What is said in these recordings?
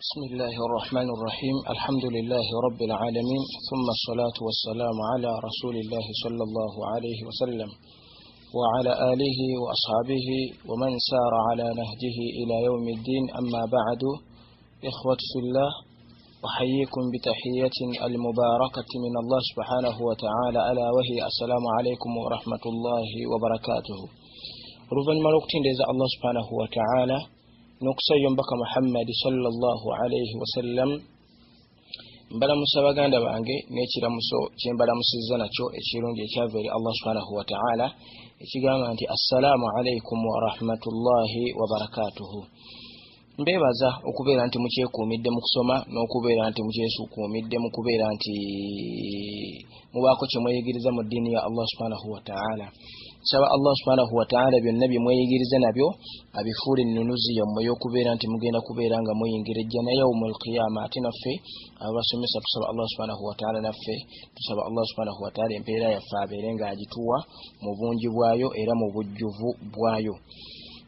بسم الله الرحمن الرحيم. الحمد لله رب العالمين، ثم الصلاة والسلام على رسول الله صلى الله عليه وسلم وعلى آله وأصحابه ومن سار على نهجه إلى يوم الدين. أما بعد، إخوة في الله، أحييكم بتحية المباركة من الله سبحانه وتعالى، ألا وهي السلام عليكم ورحمة الله وبركاته. ربما ملوكتين لذا الله سبحانه وتعالى نقصي ينبك محمد صلى الله عليه وسلم mbala musabaganda bange n'ekiramuso kyembala musizana kyo ekirungi ekyava eri Allah subhanahu wa ta'ala ekigamba nti assalamu alaikum wa rahmatullahi wa barakatuhu. Mbebaza okubeera nti mukyekuumidde mu kusoma n'okubeera nti mukyesukuumidde mu kubeera nti mubaako kye mweyigiriza mu ddiini ya Allah subhanahu wa ta'ala. Saba Allah subhanahu wa ta'ala byonna bye mweyigiriza nabyo abifuule ennunuzi yammwe y'okubeera nti mugenda kubeera nga muyingira ejjana yawmul qiyama. Ate naffe abasomesa tusaba Allah subhanahu wa ta'ala, naffe tusaba Allah subhanahu wa ta'ala empeera yaffe abeere nga agituwa mu bungi bwayo era mu bujjuvu bwayo.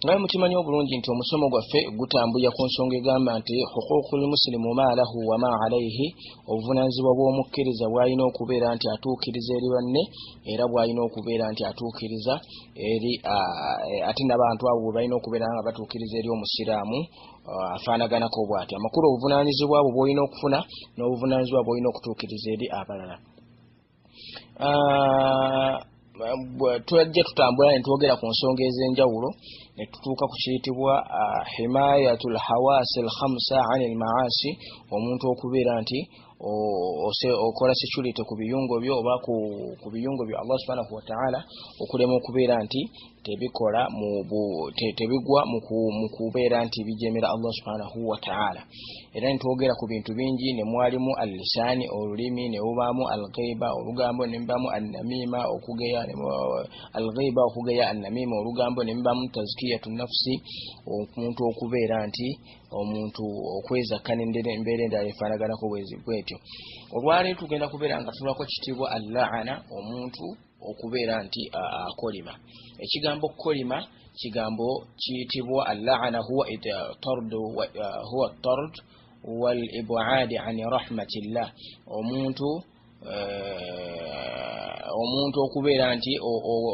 Ngaye mukimanyi obulungi nti omusomo gwaffe gutambulira ku nsonga egamba nti huququl muslimu ma lahu wa ma alayhi, obuvunaanyizibwa bw'omukkiriza bw'alina okubeera nti atuukiriza eri banne era bw'alina okubeera nti atuukiriza eri ate n'abantu abo bwe balina okubeera nga batuukiriza eri omusiraamu afaanaganako bw'ati. Amakulu obuvunaanyizibwa bwo bw'olina okufuna n'obuvunaanyizibwa bw'olina okutuukiriza eri abalala. Twajja tutambula ne twogera ku nsonga ez'enjawulo ne tutuuka ku kiyitibwa himayatul hawasil khamsa anil maasi, omuntu okubeera nti okola security ku biyungo byo oba ku biyungo byo Allah subhanahu wa ta'ala, okulema okubeera nti tebigwa mu kubeera nti bijemera Allah subhanahu wa ta'ala. Era nitwogera ku bintu bingi, ne mwalimu al-lisani, olulimi, ne mubaamu al-ghaiba, olugambo, ne mubaamu an-namima, okugeya, al-ghaiba, okugeya, an-namima, olugambo, ne mubaamu tazkiyatu nafsi, omuntu okubeera nti omuntu okwezakana embeera endala efaanaganako bwetyo. Olwaleero tugenda kubeera nga tulako kitiibwa al-la'ana, omuntu okubeera nti akolima. Ekigambo kolima kigambo kiyitibwa al-la'ana huwa tard wal ib'ad an rahmatillah. Omuntu okubeera nti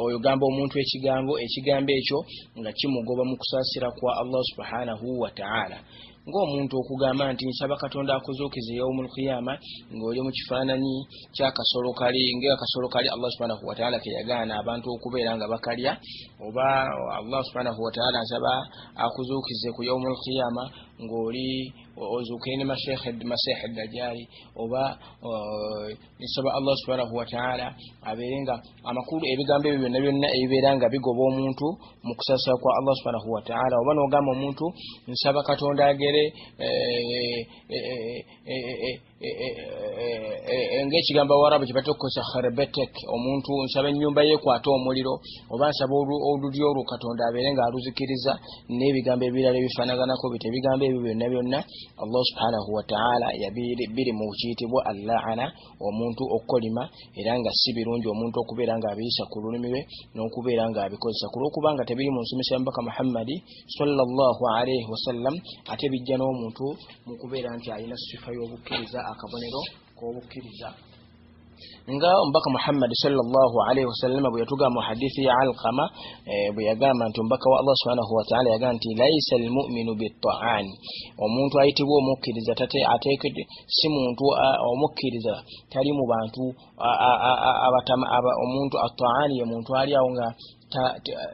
oyogamba omuntu ekigambo ekyo nga kimugoba mu kusaasira kwa Allah subhanahu wa ta'ala. Ng'omuntu okugamba nti nsaba Katonda akuzuukize yawmul qiyama ng'oli mu kifaananyi ky'akasolo kali, ng'akasolo kali Allah subhanahu wa ta'ala ke yagaana abantu okubeera nga bakalya, oba Allah subhanahu wa ta'ala nsaba akuzuukize ku yawmul qiyama ng'oli ozuukire ne masiih ad-dajjali, oba nsaba Allah subhanahu wa ta'ala abeere nga amakulu ebigambo ebyo byonna ebibeera nga bigoba omuntu mu kusaasira kwa Allah subhanahu wa ta'ala. Oba n'ogamba omuntu nsaba Katonda agere ng'ekigambo Awarabu kye batukozesa kharabatek, omuntu nsaba ennyumba ye ekwate omuliro, oba nsaba olulyo olwo Katonda abeere nga aluzikiriza, n'ebigambo ebirala ebifaanaganako bite. Ebigambo ebyo byonna Allah subhanahu wa ta'ala biri mu kiyitibwa al-la'ana, omuntu okukolima, era nga si birungi omuntu okubeera nga abiyisa ku lulimi lwe n'okubeera nga abikozesa kulwokubanga tebiri mu nsomesa y'Omubaka Muhammadi sallallahu alaihi wasallam, ate bijja n'omuntu mu kubeera nti alina sifa y'obukkiriza, akabonero k'obukkiriza. Nga Omubaka Muhammad sallallahu alaihi wasallam bwe yatugamba mu hadithi ya Alqama, bwe yagamba nti Omubaka wa Allah subhanahu wa ta'ala yagamba nti laisa almu'minu bit-ta'an, omuntu ayitibwa omukkiriza ateekedde si muntu omukkiriza tali mu bantu omuntu at-ta'an ye muntu ali awo nga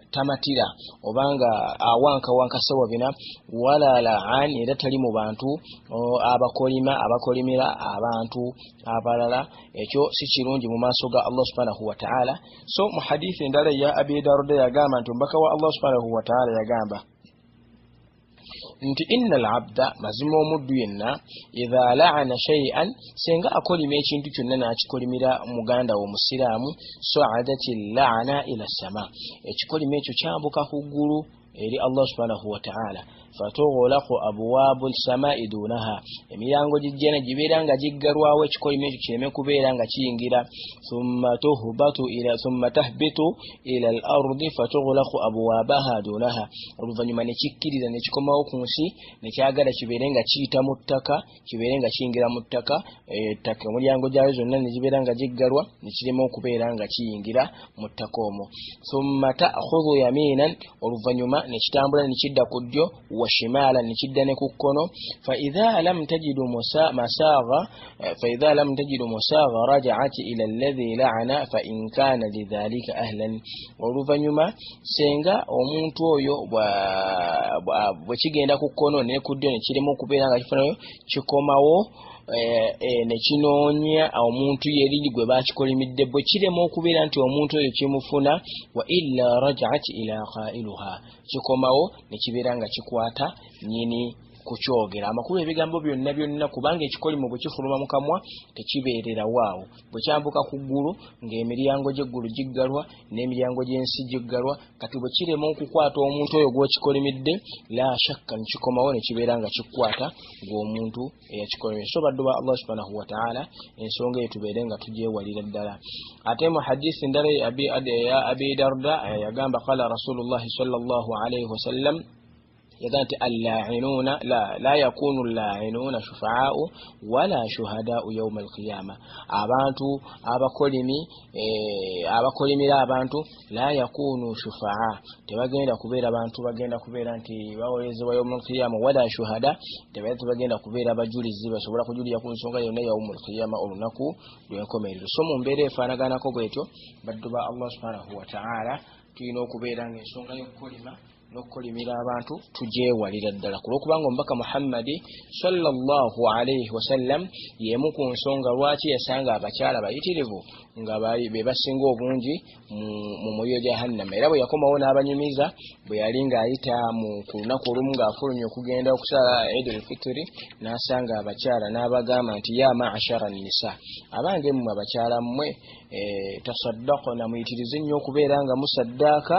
tamatira obanga awanka sawa bina, wala la'an, era tali mu bantu abakolimira abantu abalala. Ekyo si kirungi mu maaso ga Allah subhanahu wa ta'ala. So mu hadithi endala ya Abi Darda yagamba nti Omubaka wa Allah subhanahu wa ta'ala yagamba nti innal abda, mazima omuddu yenna, idha la'ana shay'an, senga akolima ekintu kyonna n'akikolimira muganda wo musiraamu, sa'adati la'ana ila sama, ekikolima ekyo kyambuka ku ggulu eri Allah subhanahu wa ta'ala fatughlaqu abwabul samaa'i dunaha emiyango gijjena gibeeranga jiggalwawo ekikolimo ekyo kireme kubeera nga kiyingira thumma tahbitu ila al-ardi fatughlaqu abwabaha dunaha oluvanyuma ne kikkiriza ne kikomawo ku nsi ne kyagala kibeere nga kiyita mu ttaka kibeere nga kiyingira mu ttaka ettaka omulyango gyayo zonna ne gibeera nga jiggalwa ne kirema okubeera nga kiyingira mu ttaka omwo thumma ta'khudhu yaminan oluvanyuma ne kitambula ne kidda ku ddyo wa shimala ne kidda ne ku kkono fa idha lam tajidu musagha raja'at ila alladhi la'ana fa in kana lidhalika ahlan oluvanyuma senga omuntu oyo bwe kigenda ku kkono ne ku ddyo ne kirema okubeera nga kifunayo kikomawo ne kinoonya omuntu yeri gwe bakikolimidde bwe kirema okubeera nti omuntu oyo kimufuna wa illa raja'at ila qailuha kikomawo ne kibeera nga kikwata nyini kukyogera amakulu ebigambo byonna kubanga ekikolimo bwe kifuluma mu kamwa tekibeerera waawo bwe kyambuka ku ggulu ng'emiryango gy'eggulu giggalwa n'emiryango gy'ensi giggalwa kati bwe kirema okukwata omuntu oyo gw'ekikolimidde la shakka nekikomawo ne kibeera nga kikwata gw'omuntu eyakikolimidde so baddu ba Allah subhanahu wa ta'ala ensonga eyo tubeere nga tugyewalira ddala ate mu hadisi ndala ya Abi Darda yagamba qala Rasulullahi sallallahu alayhi wasallam يقول اللَّاعِنُونَ لا يكون اللَّاعِنُونَ شُفَعَاء ولا شهداء يوم القيامة abantu abakolimira abantu la yakunu shufa'a tebagenda kubeera abantu bagenda kubeera nti bawolezebwa yawmul qiyama wala shuhada tebagenda kubeera abajulizi basobola kujulira ku nsonga yonna yawmul qiyama olunaku lw'enkomerero so mu mbeera efaanaganako bwetyo baddu ba Allah subhanahu wa ta'ala tulina okubeera ng'ensonga y'okukolima n'okukolimira abantu tugyewalira ddala kulwokubanga omubaka Muhammadi sallallahu alayhi wasallam y'emu ku nsonga lwaki yasanga abakyala bayitirivu nga be basinga obungi mu muliro jahannama era bwe yakomawo n'abanyumiza bwe yali ng'ayita ku lunaku olumu ng'afulumya okugenda okusala Eid al-Fitri n'asanga abakyala n'abagamba nti ya ma'ashara nisa abange mmwe abakyala mmwe tasaddaqna muyitirize nnyo okubeera nga musaddaaka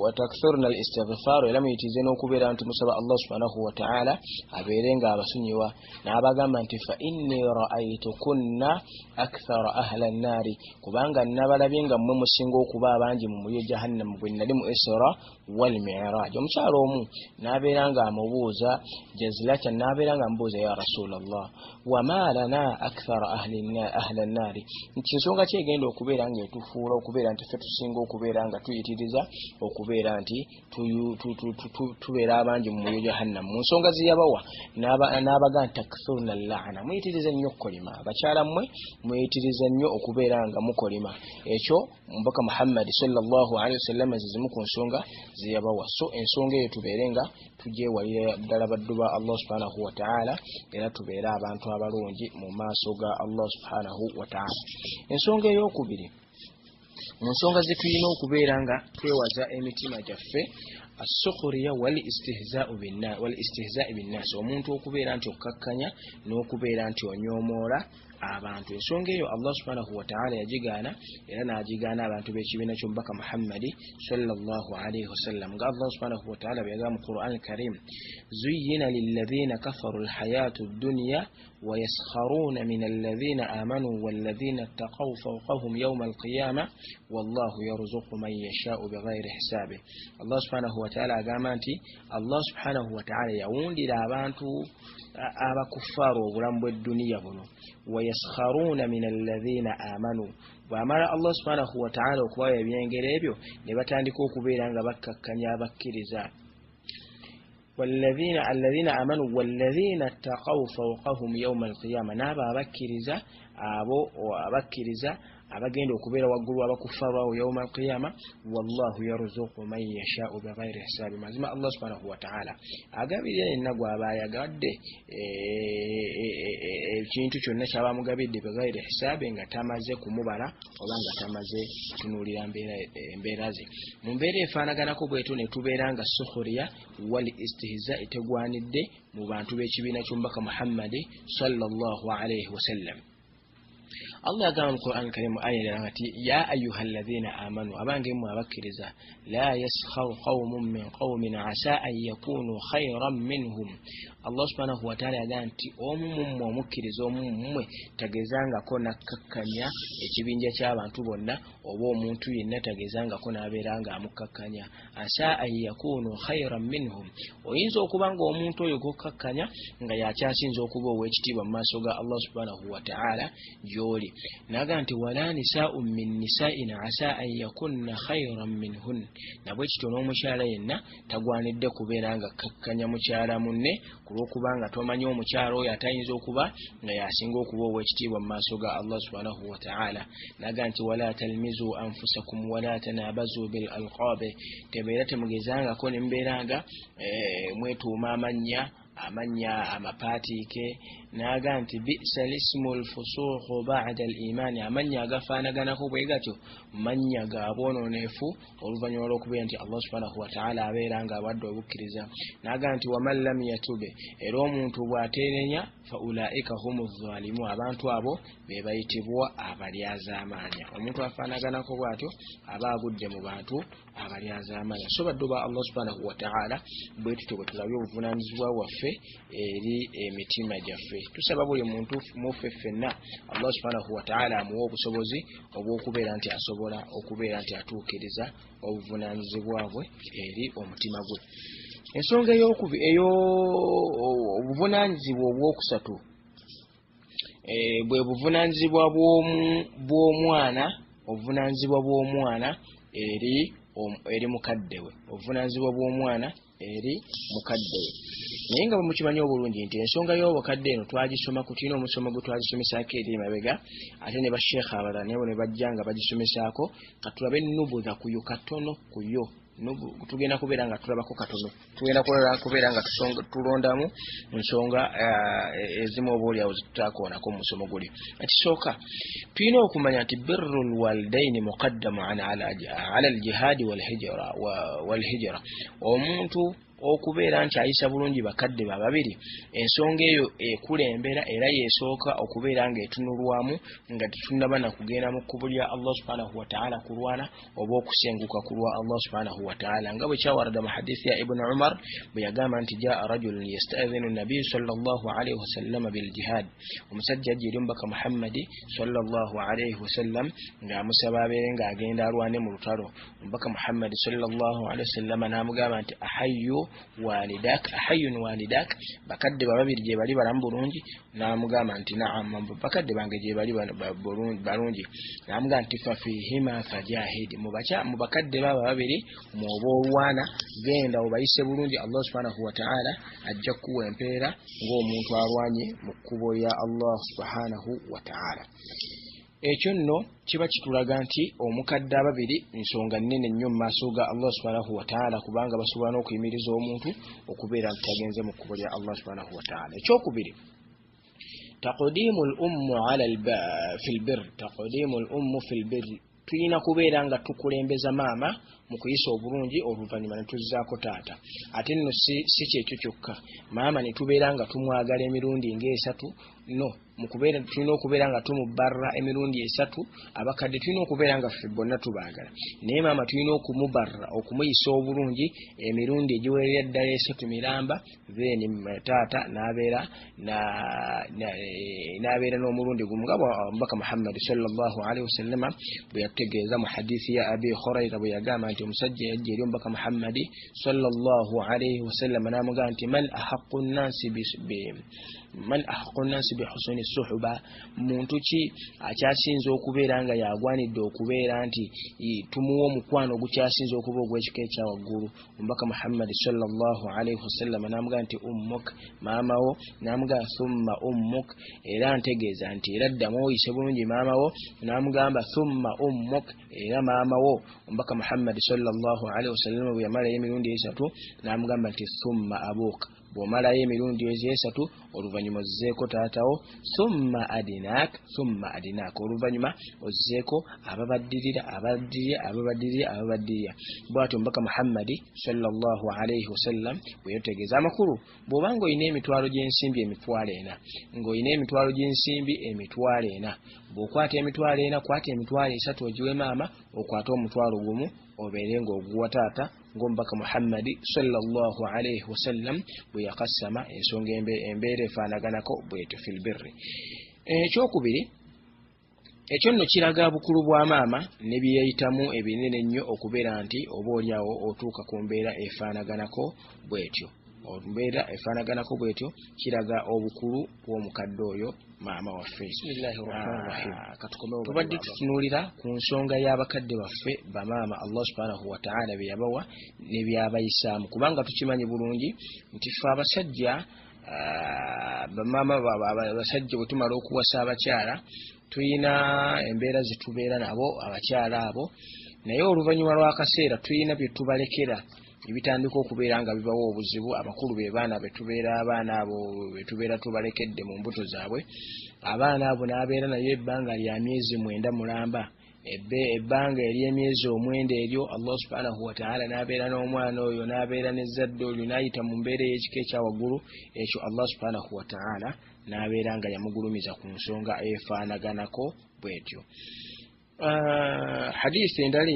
watakthurna al-istighfar ila muyitize n'okubeera nti musaba Allah subhanahu wa ta'ala abeere nga abasunyiwa n'abagamba nti fa inni ra'aytukunna akthara ahla an-nari kubanga nabalabye nga mmwe musinga okuba abangi mu muliro jahannam bwe nali mu Isra wal Mi'raj omukyalo omu n'abeera nga amubuuza jazlatan n'abeera nga amubuuza ya Rasulallah wa ma lana akthara ahla an-nari nti nsonga ki egenda okubeera nga etufuula okubeera nti ffe tusinga okubeera nga tuyitiriza okubeera nti tubeera abangi mu muliro jahannam mu nsonga ziyabawa n'abaga nti takthurna al-la'na muyitirize nnyo okukolima abakyala mmwe muyitirize nnyo okubeera nga mukolima ekyo omubaka Muhammad sallallahu alayhi wasallam zizimu ku nsonga ziyabawa so ensonga eyo tubeere nga tugyewalira ddala baddu ba Allah subhanahu wa ta'ala era tubeere abantu abalungi mu maaso ga Allah subhanahu wa ta'ala ensonga ey'okubiri mu nsonga zetulina okubeera nga twewaza emitima gyaffe as-sukhriya wal istihza'u bin-nas omuntu okubeera nti okkakkanya n'okubeera nti onyoomoola abantu ensonga eyo Allah subhanahu wa ta'ala yagigaana era n'agigaana abantu b'ekibiina ky'omubaka Muhammadi sallallahu alayhi wasallam nga Allah subhanahu wa ta'ala byaga mu Qur'an al-Karim zuyyina lilladhina kafaru al-hayatu ad-dunya wa yaskharuna min alladhina amanu walladhina ittaqaw fawqahum yawma al-qiyamah wallahu yarzuqu man yasha'u bighayri hisabi Allah subhanahu wa ta'ala agamba nti Allah subhanahu wa ta'ala yawundira abantu abakuffaaru obulamu bw'edduniya buno wayaskharuna min alladhina amanu bw'amala Allah subhanahu wa ta'ala okubawa ebyengero ebyo ne batandika okubeera nga bakkakkanya abakkiriza alladhina amanu walladhina ittaqaw fawqahum yawma al-qiyamah n'abo abakkiriza abagenda okubeera waggulu abakuffaaru awo yawma al-qiyama wallahu yarzuqu man yasha'u bighayri hisabi mazima Allah subhanahu wa ta'ala agabirira yenna gw'aba ayagadde ekintu kyonna kyaba mugabidde bighayri hisabi nga tamaze kumubala oba nga tamaze kutunuulira embeera ze mu mbeera efaanaganako bwetu ne tubeera nga sukhriya wal istihza etegwanidde mu bantu b'ekibiina ky'omubaka Muhammadi sallallahu alayhi wasallam Allah agamba mu Qur'an Karim aya ngati ya ayyuhalladhina amanu abange mu abakkiriza la yaskharu qaumun min qaumin asa an yakunu khayran minhum. Allah subhanahu wa ta'ala aganti omumu omukkiriza omumwe tagezangako nakkakkanya ekibinja ky'abantu bonna oba omuntu yenna tagezangako n'abeeranga amukkakkanya. Asa an yakunu khayran minhum, oyinza okuba nga omuntu oyo gokkakkanya nga yakyasinza okuba ow'ekitiibwa mu maaso ga Allah subhanahu wa ta'ala gy'oli. Naga nti wala nisaa'un min nisaa'in asa an yakunna khayran minhun, nabwe kityo n'omukyala yenna tagwanidde kubeera nga kakkanya mukyala munne kulw'okubanga tomanyi omukyala oyo atayinza okuba nga yasinga okuba ow'ekitiibwa mu maaso ga Allah subhanahu wa ta'ala. Naga nti wala talmizu anfusakum wala tanabazu bil alqabe, tebeera temugezangako ne mubeera nga mwetuuma amanya amapaatiike. Naga nti bi'sa lismul fusuqu ba'da al-iman, amanya agafaanaganako bwe gatyo manya ga bwonooneefu oluvannyuma lw'okubeera nti Allah subhanahu wa ta'ala abeera nga awadde obukkiriza. Naga nti waman lam yatube, era omuntu bw'ateerenya fa ulaika humu zalimu, abantu abo be bayitibwa abalyazaamaanya. Omuntu afaanaganako bw'atyo aba agudde mu bantu abalyazaamaanya. So baddu ba Allah subhanahu wa ta'ala bwe tutyo bwe tulabye obuvunaanyizibwa bwaffe eri emitima gyaffe. Tusaba buli muntu muffe ffenna Allah subhanahu wa ta'ala amuwa obusobozi obw'okubeera nti asobola okubeera nti atuukiriza obuvunaanyizibwa bwe eri omutima gwe. Ensonga obuvunaanyizibwa obwokusatu bwe buvunaanyizibwa bw'omwana, obuvunaanyizibwa bw'omwana eri mukadde we, obuvunaanyizibwa bw'omwana eri mukadde we. Naye nga mukimanyi obulungi nti ensonga y'obukadde eno twagisoma tulina omusomo gwe twagisomesaako eri emabega, ate ne basheekha abalala nabo ne bajja nga bagisomesaako. Katulabe nubuza kuyo katono kuyo tugenda kubeera nga tulabako katono, tugenda kubeera nga tulondamu ensonga ezimu obaolyawo zitutakoonako mu musomo guli. Ekisooka tulina okumanya nti birrul walidaini muqaddamu ala al-jihadi wal hijra. Omuntu okubeera nti ayisa bulungi bakadde babiri, ensonga eyo ekulembera era yeesooka okubeera nga etunulwamu nga tetunnaba na kugenda mu kkubo lya Allah subhanahu wa ta'ala kulwana oba okusenguka kulwa Allah subhanahu wa ta'ala, nga bwe kyawarada mu hadithi ya Ibn Umar bwe yagamba nti jaa rajulun yasta'dhinu an-nabiy sallallahu alayhi wa sallam bil jihad, omusajja ajja eri omubaka Muhammadi sallallahu alayhi wa sallam ng'amusaba abeere ng'agenda alwane mu lutalo. Omubaka Muhammadi sallallahu alayhi wa sallam n'amugamba nti ahayyun walidak, bakadde babiri gye bali balamu bulungi? N'amugamba nti na'am, bakadde bange gye bali balungi. N'amugamba nti fa fihima fajahid, mu bakadde baba babiri mwoba olwana genda obayise bulungi, Allah subhanahu wa ta'ala ajja kuwa empeera ng'omuntu alwanye mu kkubo lya Allah subhanahu wa ta'ala. Ekyo nno kiba kitulaga nti omukadde ababiri nsonga nnene nnyo mu maaso ga Allah subhanahu wa ta'ala, kubanga basobola n'okuyimiriza omuntu okubeera nti tagenze mu kkubo lya Allah subhanahu wa ta'ala. Ekyokubiri, taqdimul ummu fil birr, taqdimul ummu fil birr, tulina kubeera nga tukulembeza maama mu kuyisa obulungi oluvannyuma ne tuzzaako taata. Ate nno si kyekyo kyokka, maama ne tubeera nga tumwagala emirundi ng'esatu, no, mukubeera tulina okubeera nga tumubarra emirundi esatu. Abakadde tulina okubeera nga ffe bonna tubaagala, naye maama tulina okumubarra, okumuyisa obulungi emirundi egiwerera ddala esatu miramba, then taata n'abeera n'omulundi gumu, nga Omubaka Muhammad sallallahu alaihi wasallama bwe yategeeza mu hadithi ya Abi Hurayra bwe yagamba nti omusajja yajja eri Omubaka Muhammad sallallahu alaihi wasallama n'amugamba nti man ahaqqu nnansi bi husni suhba, muntu ki akyasinze okubeera nga yagwanidde okubeera nti tumuwa omukwano ogukyasinze okuba ogw'ekika ekya waggulu? Omubaka Muhammad sallallahu alaihi wasallam n'amugamba nti ummuk, maamawo. N'amugamba thumma ummuk, era ntegeeza nti era ddamu oyise bulungi maamawo. N'amugamba thumma ummuk, era maamawo. Omubaka Muhammad sallallahu alaihi wasallam bwe yamalayo emirundi esatu n'amugamba nti thumma abuk, bw'omalayo emirundi esatu oluvanyuma ozzeeko taatawo thumma adinak oluvanyuma ozzeeko ababaddirira bwatyo mbaka Muhammadi sallallahu alayhi wasallam bwe yategeeza amakulu bw'obanga oyina emitwalo gy'ensimbi emitwalo 4 ng'oyina emitwalo gy'ensimbi emitwalo 4 bw'okwata emitwalo 4 kwata emitwalo 3 ogiwe maama okwata omutwalo gumu obeere ng'oguwa taata ng'omubaka Muhammadi sallallahu alayhi wasallam bwe yakasama ensonga embeera efaanaganako bwetyo fil birri. Ekyokubiri ekyo nno kiraga bukulu bwa maama ne byeyitamu ebinene ennyo okubeera nti oba oliawo otuuka ku mbeera efaanaganako bwetyo kiraga obukulu bw'omukadde oyo maama waffe. Tubadde tutunuulira ku nsonga y'abakadde baffe bamaama Allah subhanahu wa ta'ala bye yabawa ne byabayisaamu kubanga tukimanyi bulungi nti ffe abasajja bamaama abasajja bwe tumala okuwasa abakyala tuyina embeera zitubeera nabo abakyala abo naye oluvannyuma lw'akaseera tuyina bye tubalekera ebitandika okubeera nga bibawa obuzibu amakulu be baana abaana abo betubeera tubalekedde mu mbuto zaabwe abaana abo n'abeera naye ebbanga lya myezi 9 mulamba ebbanga ery'emyezi 9 eryo Allah subhanahu wa ta'ala n'abeera n'omwana oyo n'abeera n'ezzadde olyo n'ayita mu mbeera ey'ekika ekyawaggulu ekyo Allah subhanahu wa ta'ala n'abeera nga yamugulumiza ku nsonga efaanaganako bwetyo. حديث دالي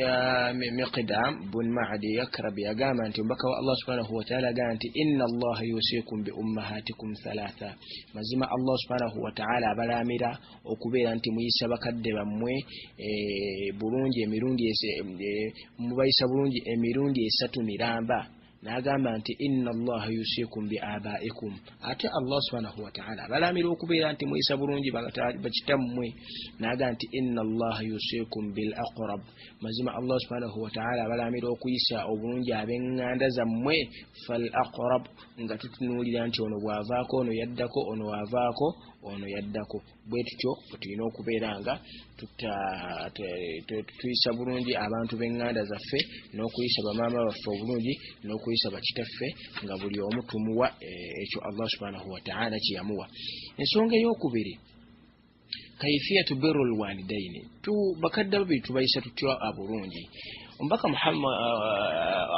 يا مقدام بن معدي يكرب يا جامع بكى الله سبحانه وتعالى قال إن الله يوصيكم بأمهاتكم 3 مزما الله سبحانه وتعالى بلا ميرا وكبير أنت ميسا بكدب مي برونجي ميرونجي مبايسا برونجي ميرونجي ساتو ميرامبا n'agamba nti inna allaha yusikum bi abaikum ate Allah subhanahu wa ta'ala balamira okubeera nti muyisa bulungi bakitammwe n'agamba nti inna allaha yusikum bil aqrab mazima Allah subhanahu wa ta'ala balamira okuyisa obulungi ab'enganda zammwe fal aqrab nga tutunuulira nti ono bw'avaako ono yaddako ono wavaako ono yaddako bwe tutyo tulina okubeera nga tuyisa bulungi abantu b'enganda zaffe n'okuyisa bamaama baffe obulungi n'okuyisa bakitaffe nga buli omu tumuwa ekyo Allah subhanahu wa ta'ala kiyamuwa. Ensonga ey'okubiri kaifiyatu birrul walidaini bakadde babiri tubayisa tutya abulungi. Mbaka Muhammad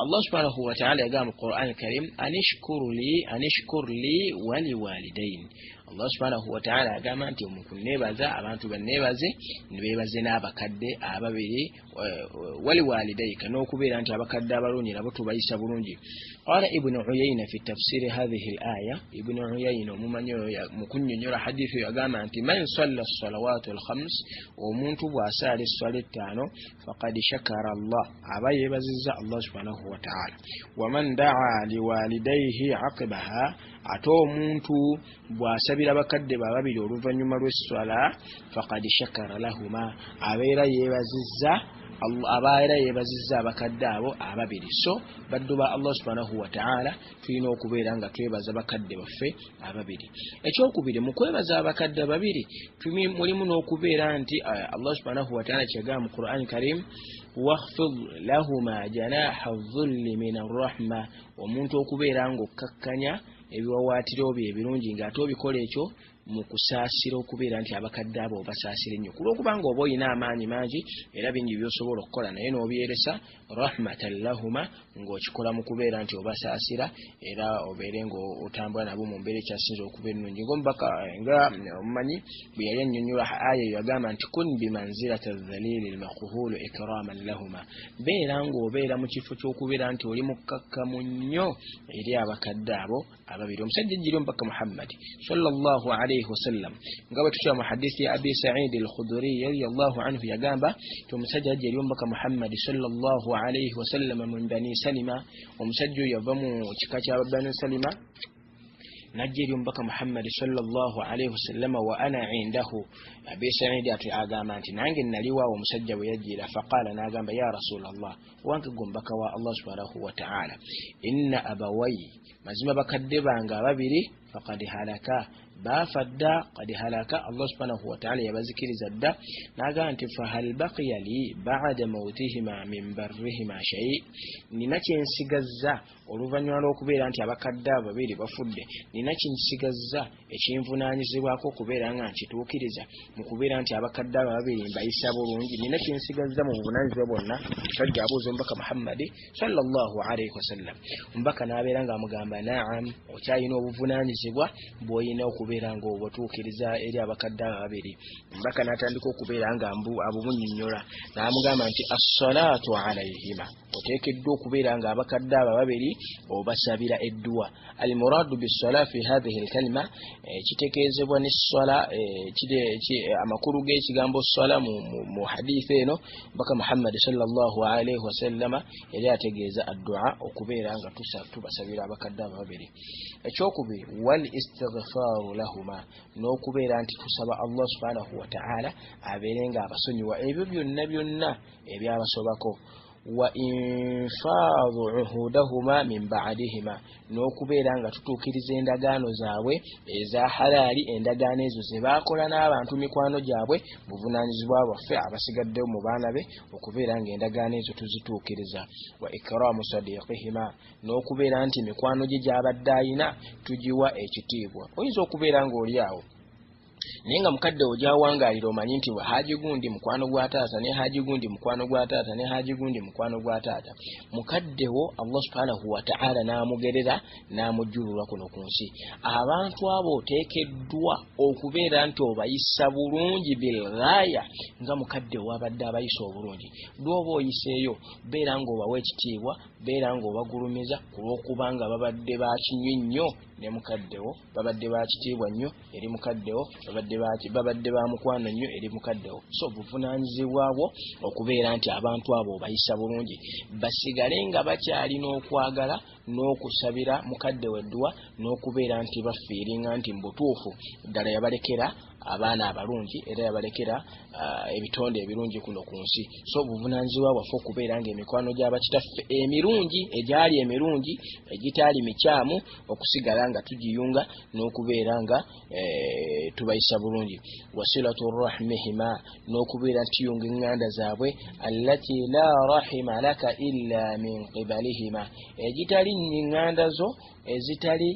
Allah subhanahu wa ta'ala yagamba mu Qur'an al-Karim anishkur li wa li walidaini. Allah subhanahu wa ta'ala agamba nti omuntu nebaza abantu bannebaze nebebaze n'abakadde ababiri wali walidayika n'okubeera nti abakadde abalungi nabo tubayisa bulungi. Qala Ibn Uyayna fi tafsir hadhihi al-aya Ibn Uyayna omumanyi mu kunnyonnyola hadithu yagamba nti man salla as-salawatu al-khams omuntu bw'asaala esswala 5 faqad shakara Allah aba yebazizza Allah subhanahu wa ta'ala wa man da'a liwalidayhi aqibaha ate omuntu bw'asabira bakadde babiri oluvannyuma lw'esswala faqad shakara lahuma abeera yeebazizza abakadde abo ababiri. So baddu ba Allah subhanahu wa ta'ala tulina okubeera nga twebaza bakadde baffe ababiri. Ekyokubiri mu kwebaza abakadde ababiri mulimu n'okubeera nti Allah subhanahu wa ta'ala kyagamba mu Qur'an Karim wakhfid lahuma janaha dhulli min ar-rahma omuntu okubeera ng'okkakkanya ebiwawaatiro bye ebirungi ng'ate obikola ekyo mu kusaasira okubeera nti abakadde abo obasaasira ennyo kulwokubanga oba oyina amaanyi mangi era bingi byosobola okukola naye n'obyeresa rahmatan lahuma ng'okikola mu kubeera nti obasaasira era obeere ng'otambula nabo mu mbeera ekyasinza okuba ennungi ng'omubaka nga omumanyi bwe yali annyonnyola aya yagamba nti kun bimanzilati dhalili lmakuhulu ikraman lahuma beera ng'obeera mu kifo ky'okubeera nti oli mukkakkamu nnyo eri abakadde abo ababiri. Omusajja ejjiri omubaka Muhammad sallallahu alayhi wasallam nga bwe tukira mu hadithi ya Abi Sa'id al-Khudri radiyallahu anhu yagamba nti omusajja ejjiri omubaka Muhammad sallallahu alayhi wasallam min bani Salima omusajja oyo yava mu kika kya Bani Salima najja eri omubaka Muhammad sallallahu alayhi wasallam wa ana indahu Abi Sa'id agamba nti nange naliwaawo omusajja bwe yajjira faqala n'agamba ya Rasulallah wange gombaka wa Allah subhanahu wa ta'ala inna abawayi mazima bakadde bange ababiri faqad halaka bafadda qad halaka Allah subhanahu wa ta'ala yabazikiriza dda naga nti fa hal baqiya li ba'da mawtihima min barrihima shay nina kyensigazza oluvanyuma lw'okubeera nti abakadde babiri bafudde nina kyensigazza ekinvunaanyizibwako okubeera nga nkituukiriza mu kubeera nti abakadde babiri mbayisa bulungi nina kyensigazza mu buvunaanyizibwa bwonna musajja abuuza omubaka Muhammad sallallahu alayhi wasallam omubaka n'abeera nga amugamba naam okyalina obuvunaanyizibwa bw'olina okubeera nga obatuukiriza eri abakadde babiri omubaka n'atandika okubeera nga abumunnyonnyola n'amugamba nti as-salaatu alayhima oteekeddwa okubeera nga abakadde babiri obasabira eddua al-muradu bis-sala fi hadhihi al-kalima kitegeezebwa n'essala amakulu g'ekigambo ssala mu hadisi eno baka Muhammad sallallahu alayhi wasallama yali ategeeza addua okubeera nga tubasabira abakadde babiri ekyokubiri wal istighfaru lahuma n'okubeera nti tusaba Allah subhanahu wa ta'ala abeere nga abasonyiwa ebyo byonna ebyabasobako wa infadhu uhudahuma min ba'dihima n'okubeera nga tutuukiriza endagaano zaabwe eza halali endagaano ezo ze baakola n'abantu mikwano gyabwe buvunaanyizibwa bwaffe abasigaddewo mu baana be okubeera nga endagaano ezo tuzituukiriza wa ikramu sadiqihima n'okubeera nti mikwano gye gy'abadde ayina tugiwa ekitiibwa oyinza okubeera ng'oli awo naye nga mukadde ojawangaalira omanyi nti haji gundi mukwano gwa taata ne haji gundi mukwano gwa taata ne haji gundi mukwano gwa taata mukaddewo Allah subhanahu wa ta'ala n'amugerera n'amujjulula kuno ku nsi abantu abo oteekeddwa okubeera nti obayisa bulungi bilghaya nga mukadde wabadde abayisa obulungi lwoba oyiseeyo beera nga obawa ekitiibwa beera nga obagulumiza ku lw'okubanga babadde bakinywi nnyo ne mukaddewo babadde bakitiibwa nnyo eri mukaddewo babadde ba mukwano nnyo eri mukaddewo so buvunaanyizibwa bwo okubeera nti abantu abo obayisa bulungi basigale nga bakyalina okwagala n'okusabira mukaddewo eddua n'okubeera nti bafiiringa nti mbutuufu ddala yabalekera abaana abalungi era yabalekera ebitonde ebirungi kuno ku nsi so buvunaanyizibwa bwaffe okubeera nga emikwano gy'abakitaffe emirungi egyali emirungi egitaali mikyamu okusigala nga tugiyunga n'okubeera nga tubayisa bulungi wasilatu rahmihima n'okubeera tuyunga eŋŋanda zaabwe allati la rahima laka illa min qibalihima egitali eŋŋanda zo ezitali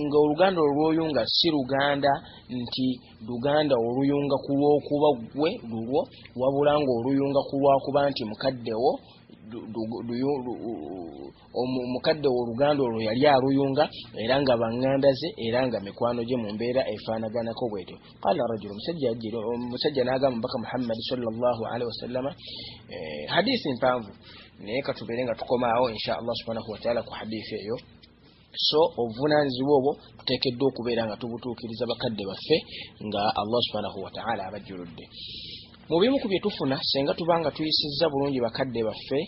nga oluganda olwoyunga si luganda nti luganda oluyunga ku lw'okuba gwe lulwo wabula nga oluyunga ku lwakuba nti mukaddewo mukaddewo oluganda olwo yali aluyunga era nga baŋŋanda ze era nga mikwano gye mu mbeera efaanaganako bwetyo qala rajulu musajja n'agamba mbaka Muhammad sallallahu alaihi wasallama hadisi mpanvu naye katubeere nga tukomaawo insha Allah subhanahu wa ta'ala ku hadisi eyo so obuvunaanyizibwa obwo tuteekeddwa okubeera nga tubutuukiriza bakadde baffe nga Allah subhanahu wa ta'ala abajjuludde mu bimu ku bye tufuna senga tubanga tuyisizza bulungi bakadde baffe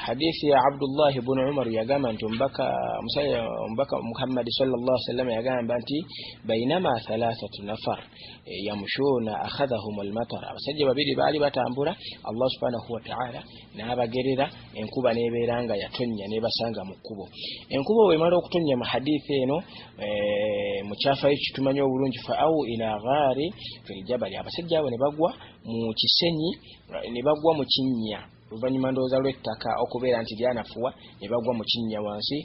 hadithi ya Abdullah ibn Umar yagamba nti mbaka Muhammad sallallahu alaihi wasallam yagamba nti bainama thalathatu nafar yamshuna akhadhahum al-matar abasajja babiri baali batambula Allah subhanahu wa ta'ala n'abagerera enkuba nebeeranga yatonnya nebasanga mu kkubo enkuba bwe mala okutonnya mu hadithi eno mu kyafa ekitumanyi obulungi fa'au ila ghari fil jabal abasajja abo ne bagwa mu kisenyi ne bagwa mu kinnya oluvannyuma ndowooza lw'ettaka okubeera nti lyanafuwa ne bagwa mu kinnya wansi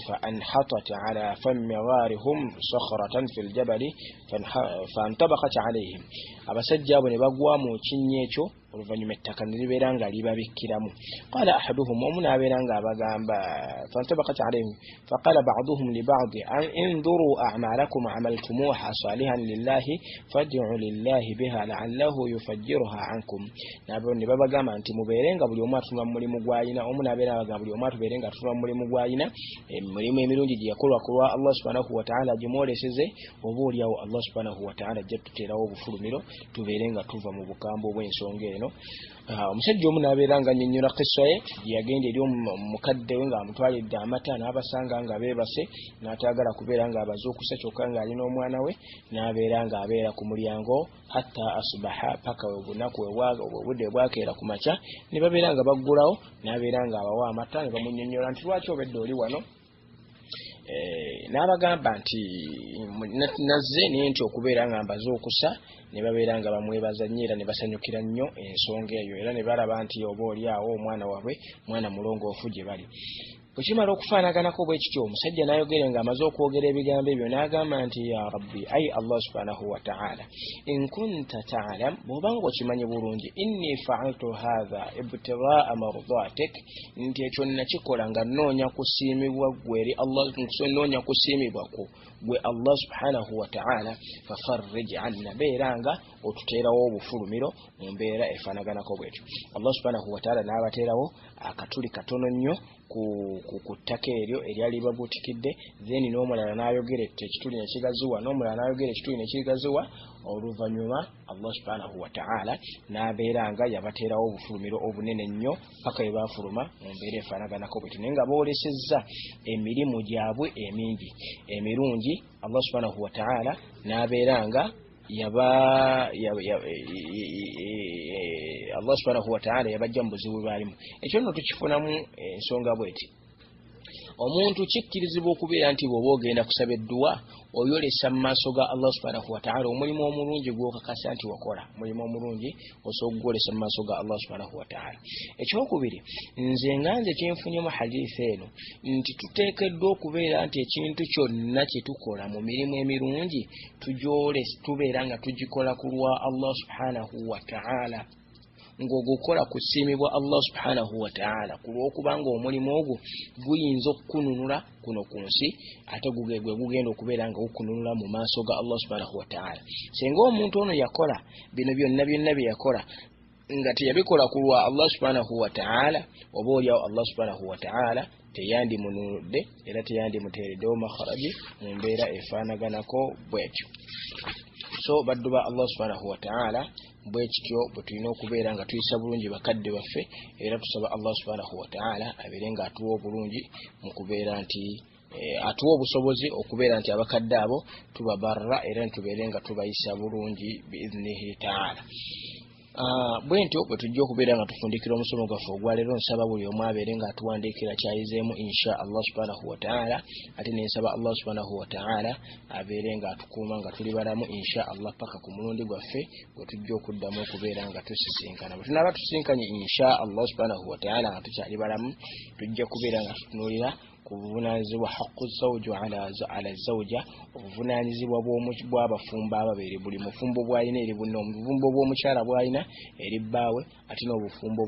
fa anhatat ala fammi gharihum sakhratan fil jabali fantabakat alayhim abasajja abo ne bagwa mu kinnya ekyo oluvannyuma ettaka ne libeera nga libabikkiramu qala ahaduhum omu n'abeera nga abagamba fantabakat alayhim faqala ba'duhum li ba'di induru a'malakum amaltumuha salihan lillahi fad'u lillahi biha la'allahu yufajjiruha ankum nabo ne babagamba nti mubeere nga buli omu atunula mu mulimu gw'alina omu n'abeera abagamba buli omu atubeere nga atunula mu mulimu gw'alina emirimu emirungi gye yakolwa kulwa Allah subhanahu wa ta'ala gimwoleseze oba oliawo Allah subhanahu wa ta'ala ajja tuteerawo obufulumiro tubeere nga tuva mu bukambo bw'ensonga eno omusajja omu n'abeera nga annyonnyola kissa ye yagenda eri omukadde we ng'amutwalidde amata n'abasanga nga beebase n'ataagala kubeera ng'abazuukusa kyokka ng'alina omwana we n'abeera ng'abeera ku mulyango hatta asbaha paka obunaku obudde bwakeera ku makya ne babeera nga baggulawo n'abeera ng'abawa amata ne bamunnyonnyola nti lwaki obedde oli wano n'abagamba nti nazze naye nti okubeera nga mbaze okusa ne babeera nga bamwebaza nnyo era ne basanyukira nnyo ensonga eyo era ne balaba nti oba oli awo omwana waabwe mwana mulongoofu gye bali. Bwe kimala okufaanaganako bwe kityo omusajja n'ayogera ng'amaze okwogera ebigambo ebyo n'agamba nti ya rabbi ayi Allah subhanahu wa ta'ala in kunta ta'lam bw'obanga okimanyi bulungi inni fa'altu hadha ibtigha'a mardatik nti ekyo nakikola nga nnoonya kusiimibwa ggwe eri Allah nnoonya kusiimibwa gwe Allah subhanahu wa ta'ala fafarrij anna beeranga otuteerawo obufulumiro mu mbeera efaanaganako bwetyo. Allah subhanahu wa ta'ala n'abateerawo akatuli katono nnyo ku ttaka eryo eryali babuutikidde then n'omulala n'ayogera ekituli ne kigazuwa n'omulala n'ayogera ekituli ne kigazuwa. Oluvannyuma Allah subhanahu wa ta'ala n'abeeranga yabateerawo obufulumiro obunene nnyo paka bwe baafuluma mu mbeera efaanaganako bwetyo naye nga boolesezza emirimu gyabwe emingi emirungi. Allah subhanahu wa ta'ala n'abeeranga Allah subhanahu wa ta'ala yabajja mu buzibu bwalimu. Ekyo nno tukifunamu ensonga bweti omuntu kikkirizibwa okubeera nti bw'oba ogenda kusaba edduwa oyolesa mu maaso ga Allah subhanahu wa ta'ala omulimu omulungi gw'okakasa nti wakola omulimu omulungi osobola okugwolesa mu maaso ga Allah subhanahu wa ta'ala. Ekyokubiri nze nganze kyenfunye mu hadisi eno nti tuteekeddwa okubeera nti ekintu kyonna kye tukola mu mirimu emirungi tubeera nga tugikola ku lwa Allah subhanahu wa ta'ala ng'ogukola kusiimibwa Allah subhanahu wa ta'ala ku lw'okubanga omulimu ogwo guyinza okukununula kuno ku nsi ate gwe gugenda okubeera nga gukununula mu maaso ga Allah subhanahu wa ta'ala. Singa omuntu ono yakola bino byonna bye yakola nga teyabikola ku lwa Allah subhanahu wa ta'ala oba oliawo Allah subhanahu wa ta'ala teyandimununudde era teyandimuteereddewo makharaji mu mbeera efaanaganako bwetyo. So baddu ba Allah subhanahu wa ta'ala bwe kityo bwe tulina okubeera nga tuyisa bulungi bakadde baffe era tusaba Allah subhanahu wa ta'ala abeere nga atuwa obulungi mu kubeera nti atuwa obusobozi okubeera nti abakadde abo tubabarra era tubeere nga tubayisa bulungi biiznihi ta'ala. Bwentyo bwe tujja okubeera nga tufundikira omusomo gwaffe ogwaleero nsaba buli omu abeere nga atuwandiikira kyayizeemu insha Allah subhanahu wa ta'ala ate nensaba Allah subhanahu wa ta'ala abeere nga atukuuma nga tuli balamu insha Allah paka ku mulundi gwaffe gwe tujja okuddamu okubeera nga tusisinkana. Bwe tunaaba tusinkanye insha Allah subhanahu wa ta'ala nga tukyali balamu tujja kubeera nga tutunuulira ku buvunaanyizibwa haqqu zawju ala zawja obuvunaanyizibwa bw'abafumbo ababiri buli mufumbo bw'alina eri bunne obufumbo bw'omukyala bw'alina eri bbaawe ate n'obufumbo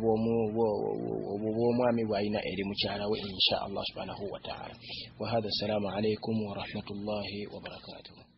bw'omwami bw'alina eri mukyala we insha Allah subhanahu wa ta'ala. Wa hadha assalamu alaykum wa rahmatullahi wa barakatuh.